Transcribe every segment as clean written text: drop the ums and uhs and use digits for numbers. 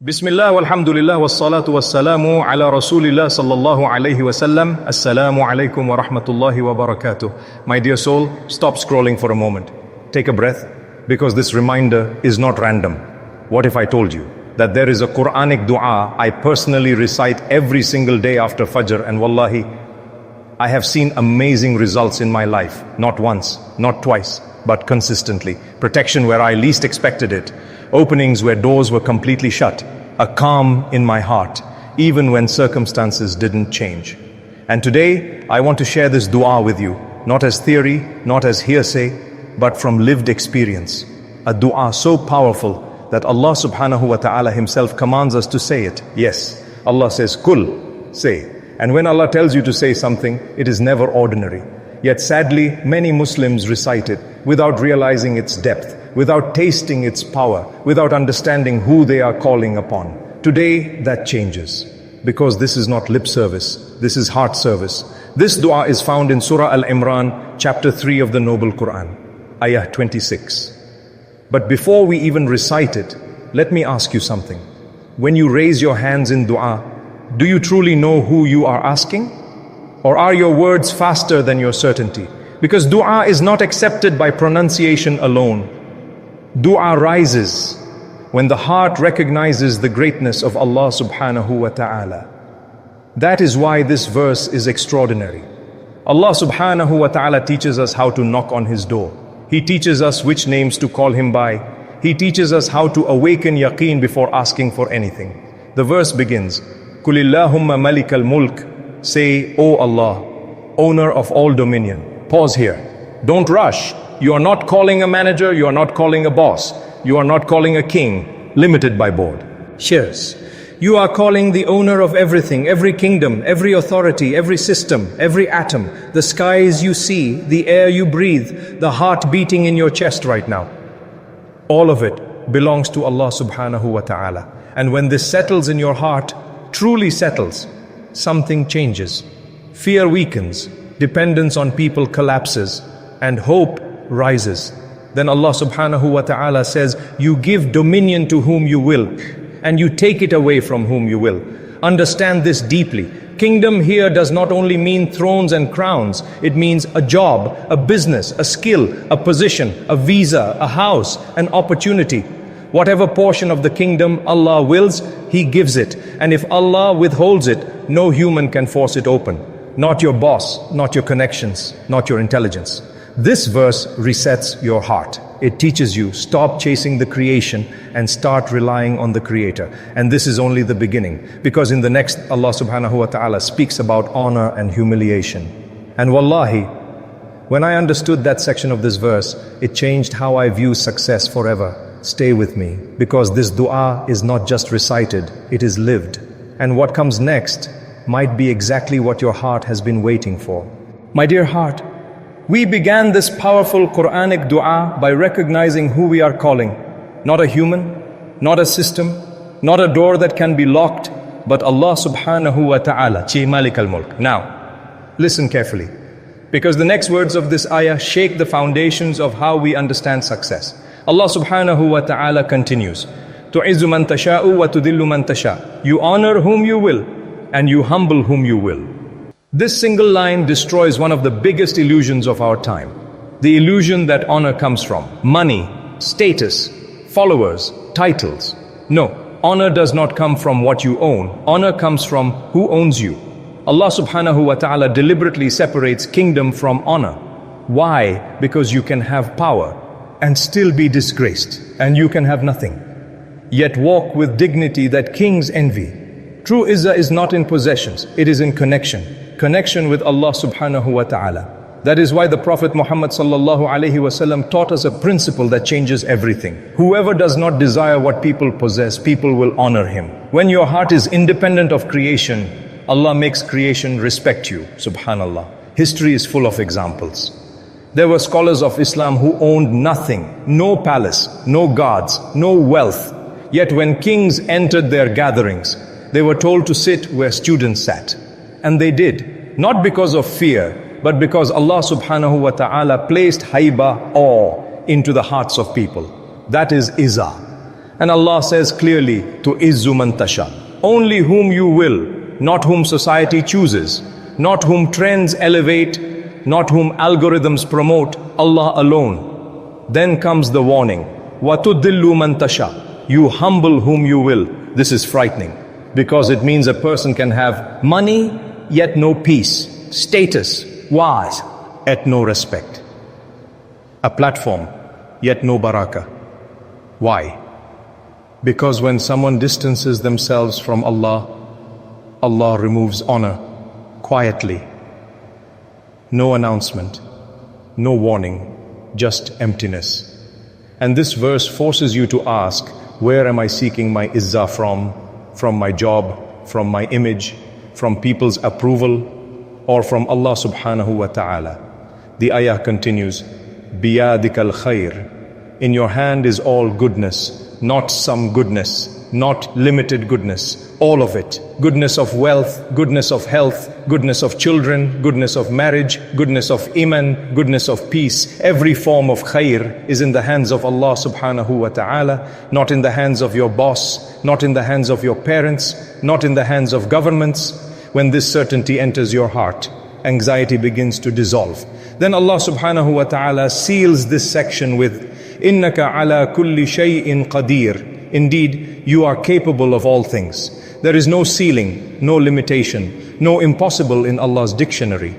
Bismillah walhamdulillah wassalatu wassalamu ala rasulillah sallallahu alayhi wa sallam. Assalamu alaikum wa rahmatullahi wa barakatuh. My dear soul, stop scrolling for a moment. Take a breath, because this reminder is not random. What if I told you that there is a Quranic dua I personally recite every single day after Fajr, and wallahi, I have seen amazing results in my life. Not once, not twice, but consistently. Protection where I least expected it. Openings where doors were completely shut. A calm in my heart, even when circumstances didn't change. And today, I want to share this dua with you, not as theory, not as hearsay, but from lived experience. A dua so powerful that Allah subhanahu wa ta'ala himself commands us to say it. Yes, Allah says, Kul, say. And when Allah tells you to say something, it is never ordinary. Yet sadly, many Muslims recite it without realizing its depth, without tasting its power, without understanding who they are calling upon. Today, that changes. Because this is not lip service, this is heart service. This dua is found in Surah Āl Imrān, chapter 3 of the Noble Qur'an, ayah 26. But before we even recite it, let me ask you something. When you raise your hands in dua, do you truly know who you are asking? Or are your words faster than your certainty? Because dua is not accepted by pronunciation alone. Dua rises when the heart recognizes the greatness of Allah subhanahu wa ta'ala. That is why this verse is extraordinary. Allah subhanahu wa ta'ala teaches us how to knock on His door. He teaches us which names to call Him by. He teaches us how to awaken yaqeen before asking for anything. The verse begins, Kulillahumma malikal mulk. Say, O Allah, owner of all dominion. Pause here. Don't rush. You are not calling a manager, you are not calling a boss, you are not calling a king, limited by board. Cheers. You are calling the owner of everything, every kingdom, every authority, every system, every atom, the skies you see, the air you breathe, the heart beating in your chest right now. All of it belongs to Allah subhanahu wa ta'ala. And when this settles in your heart, truly settles, something changes. Fear weakens, dependence on people collapses, and hope rises. Then Allah subhanahu wa ta'ala says, you give dominion to whom you will, and you take it away from whom you will. Understand this deeply. Kingdom here does not only mean thrones and crowns. It means a job, a business, a skill, a position, a visa, a house, an opportunity. Whatever portion of the kingdom Allah wills, He gives it. And if Allah withholds it, no human can force it open. Not your boss, not your connections, not your intelligence. This verse resets your heart. It teaches you, stop chasing the creation and start relying on the Creator. And this is only the beginning. Because in the next, Allah subhanahu wa ta'ala speaks about honor and humiliation. And wallahi, when I understood that section of this verse, it changed how I view success forever. Stay with me, because this dua is not just recited, it is lived. And what comes next might be exactly what your heart has been waiting for. My dear heart, we began this powerful Quranic dua by recognizing who we are calling. Not a human, not a system, not a door that can be locked, but Allah subhanahu wa ta'ala, Chi Malik al-Mulk. Now, listen carefully, because the next words of this ayah shake the foundations of how we understand success. Allah subhanahu wa ta'ala continues, Tu'izzu man tasha'u wa tudillu man tasha'. You honor whom you will, and you humble whom you will. This single line destroys one of the biggest illusions of our time. The illusion that honor comes from money, status, followers, titles. No, honor does not come from what you own. Honor comes from who owns you. Allah subhanahu wa ta'ala deliberately separates kingdom from honor. Why? Because you can have power and still be disgraced, and you can have nothing, yet walk with dignity that kings envy. True izzah is not in possessions, it is in connection with Allah subhanahu wa ta'ala. That is why the Prophet Muhammad Sallallāhu Alayhi taught us a principle that changes everything. Whoever does not desire what people possess, people will honor him. When your heart is independent of creation, Allah makes creation respect you, subhanallah. History is full of examples. There were scholars of Islam who owned nothing, no palace, no guards, no wealth. Yet when kings entered their gatherings, they were told to sit where students sat. And they did, not because of fear, but because Allah subhanahu wa ta'ala placed haiba, awe, into the hearts of people. That is izzah. And Allah says clearly, to izzu man tasha, only whom you will, not whom society chooses, not whom trends elevate, not whom algorithms promote, Allah alone. Then comes the warning, wa tudillu man tasha, you humble whom you will. This is frightening, because it means a person can have money yet no peace, status, waz, yet no respect, a platform yet no barakah. Why? Because when someone distances themselves from Allah, Allah removes honor quietly. No announcement, no warning, just emptiness. And this verse forces you to ask, where am I seeking my izzah from? From my job, from my image, from people's approval, or from Allah subhanahu wa ta'ala? The ayah continues, biyadikal khair. In your hand is all goodness, not some goodness, not limited goodness, all of it. Goodness of wealth, goodness of health, goodness of children, goodness of marriage, goodness of iman, goodness of peace. Every form of khair is in the hands of Allah subhanahu wa ta'ala, not in the hands of your boss, not in the hands of your parents, not in the hands of governments. When this certainty enters your heart, anxiety begins to dissolve. Then Allah subhanahu wa ta'ala seals this section with, Innaka ala kulli shay'in qadir. Indeed, you are capable of all things. There is no ceiling, no limitation, no impossible in Allah's dictionary.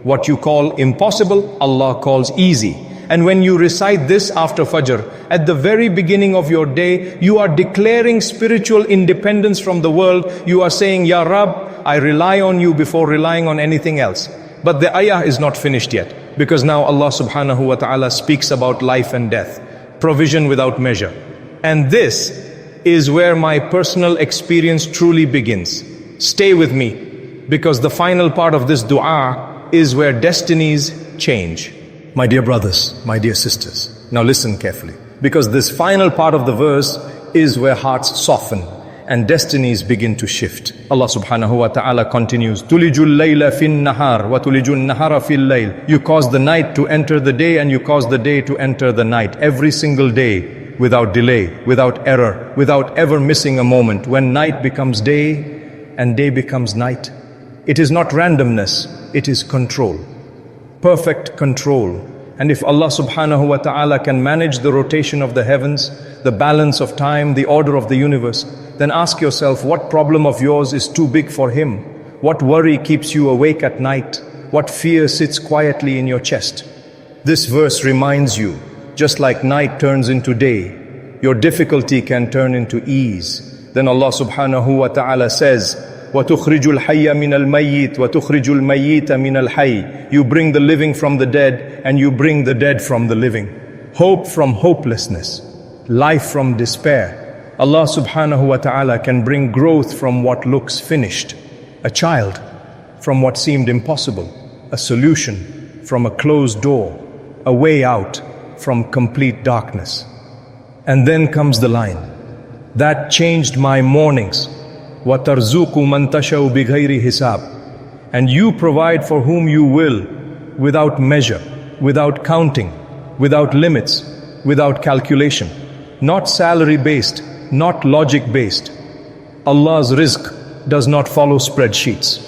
What you call impossible, Allah calls easy. And when you recite this after Fajr, at the very beginning of your day, you are declaring spiritual independence from the world. You are saying, Ya Rab, I rely on you before relying on anything else. But the ayah is not finished yet, because now Allah subhanahu wa ta'ala speaks about life and death, provision without measure. And this is where my personal experience truly begins. Stay with me, because the final part of this dua is where destinies change. My dear brothers, my dear sisters, now listen carefully, because this final part of the verse is where hearts soften and destinies begin to shift. Allah subhanahu wa ta'ala continues, Tulijul layla fin nahar wa tulijul nahara fil layl. You cause the night to enter the day and you cause the day to enter the night. Every single day, without delay, without error, without ever missing a moment. When night becomes day and day becomes night, it is not randomness, it is control. Perfect control. And if Allah subhanahu wa ta'ala can manage the rotation of the heavens, the balance of time, the order of the universe, then ask yourself, what problem of yours is too big for Him? What worry keeps you awake at night? What fear sits quietly in your chest? This verse reminds you, just like night turns into day, your difficulty can turn into ease. Then Allah subhanahu wa ta'ala says, وَتُخْرِجُ الْحَيَّ مِنَ الْمَيِّتِ وَتُخْرِجُ الْمَيِّتَ مِنَ الْحَيِّ. You bring the living from the dead and you bring the dead from the living. Hope from hopelessness, life from despair. Allah subhanahu wa ta'ala can bring growth from what looks finished, a child from what seemed impossible, a solution from a closed door, a way out from complete darkness. And then comes the line, that changed my mornings. وَتَرْزُقُ مَنْ تَشَوْ بِغَيْرِ حِسَابٍ. And you provide for whom you will, without measure, without counting, without limits, without calculation. Not salary-based, not logic-based. Allah's rizq does not follow spreadsheets.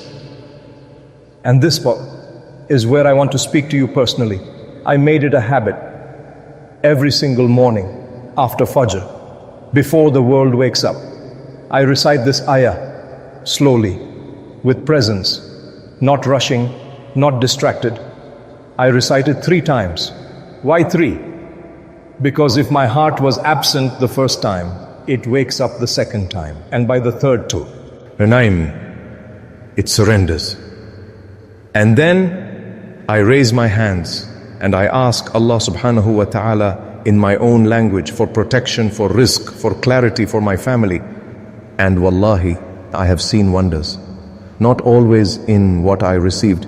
And this is where I want to speak to you personally. I made it a habit every single morning after Fajr, before the world wakes up. I recite this ayah slowly, with presence, not rushing, not distracted. I recite it 3 times. Why 3? Because if my heart was absent the first time, it wakes up the second time, and by the third too. It surrenders. And then I raise my hands and I ask Allah subhanahu wa ta'ala in my own language for protection, for rizq, for clarity for my family. And wallahi, I have seen wonders. Not always in what I received,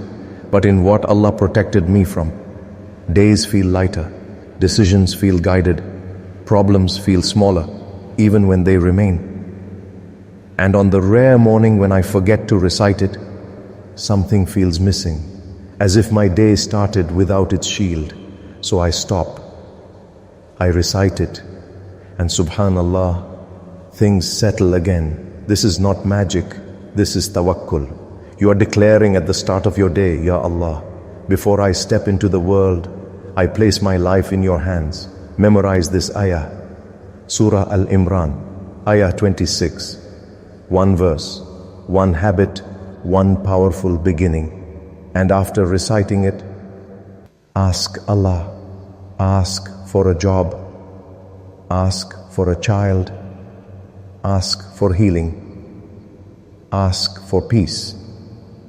but in what Allah protected me from. Days feel lighter, decisions feel guided, problems feel smaller, even when they remain. And on the rare morning when I forget to recite it, something feels missing, as if my day started without its shield. So I stop, I recite it, and subhanallah, things settle again. This is not magic, this is tawakkul. You are declaring at the start of your day, Ya Allah, before I step into the world, I place my life in your hands. Memorize this ayah. Surah Āl Imrān, ayah 26. One verse, one habit, one powerful beginning. And after reciting it, ask Allah, ask for a job, ask for a child, ask for healing, ask for peace,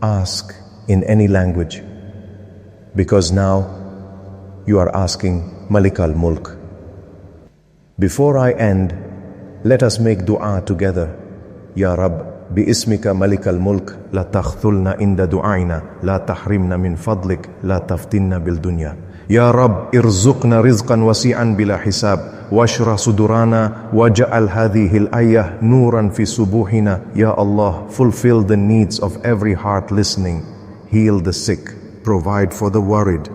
ask in any language. Because now you are asking Malik al-Mulk. Before I end, let us make dua together. Ya Rabb, باسمك ملك الملك لا تخذلنا عند دعائنا لا تحرمنا من فضلك لا تفتنا بالدنيا يا رب ارزقنا رزقا وسيعا بلا حساب واشرح صدورنا واجعل هذه الآية نورا في صبوحنا يا Allah, fulfill the needs of every heart listening, heal the sick, provide for the worried,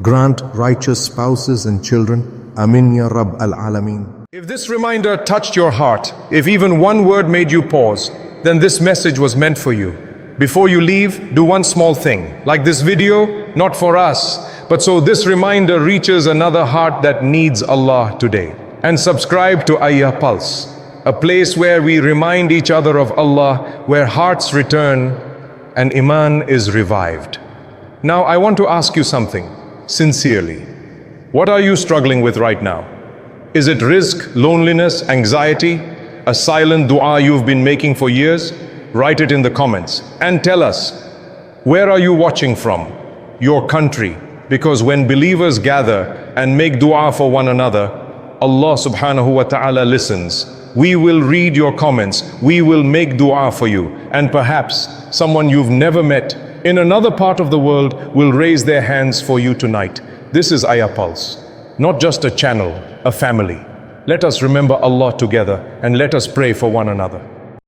grant righteous spouses and children. Amin ya Rabb al-Alamin. If this reminder touched your heart, if even one word made you pause, then this message was meant for you. Before you leave, do one small thing. Like this video, not for us, but so this reminder reaches another heart that needs Allah today. And subscribe to Ayah Pulse, a place where we remind each other of Allah, where hearts return and Iman is revived. Now I want to ask you something, sincerely. What are you struggling with right now? Is it rizq, loneliness, anxiety? A silent dua you've been making for years? Write it in the comments and tell us, where are you watching from? Your country. Because when believers gather and make dua for one another, Allah subhanahu wa ta'ala listens. We will read your comments. We will make dua for you. And perhaps someone you've never met in another part of the world will raise their hands for you tonight. This is Ayah Pulse, not just a channel, a family. Let us remember Allah together and let us pray for one another.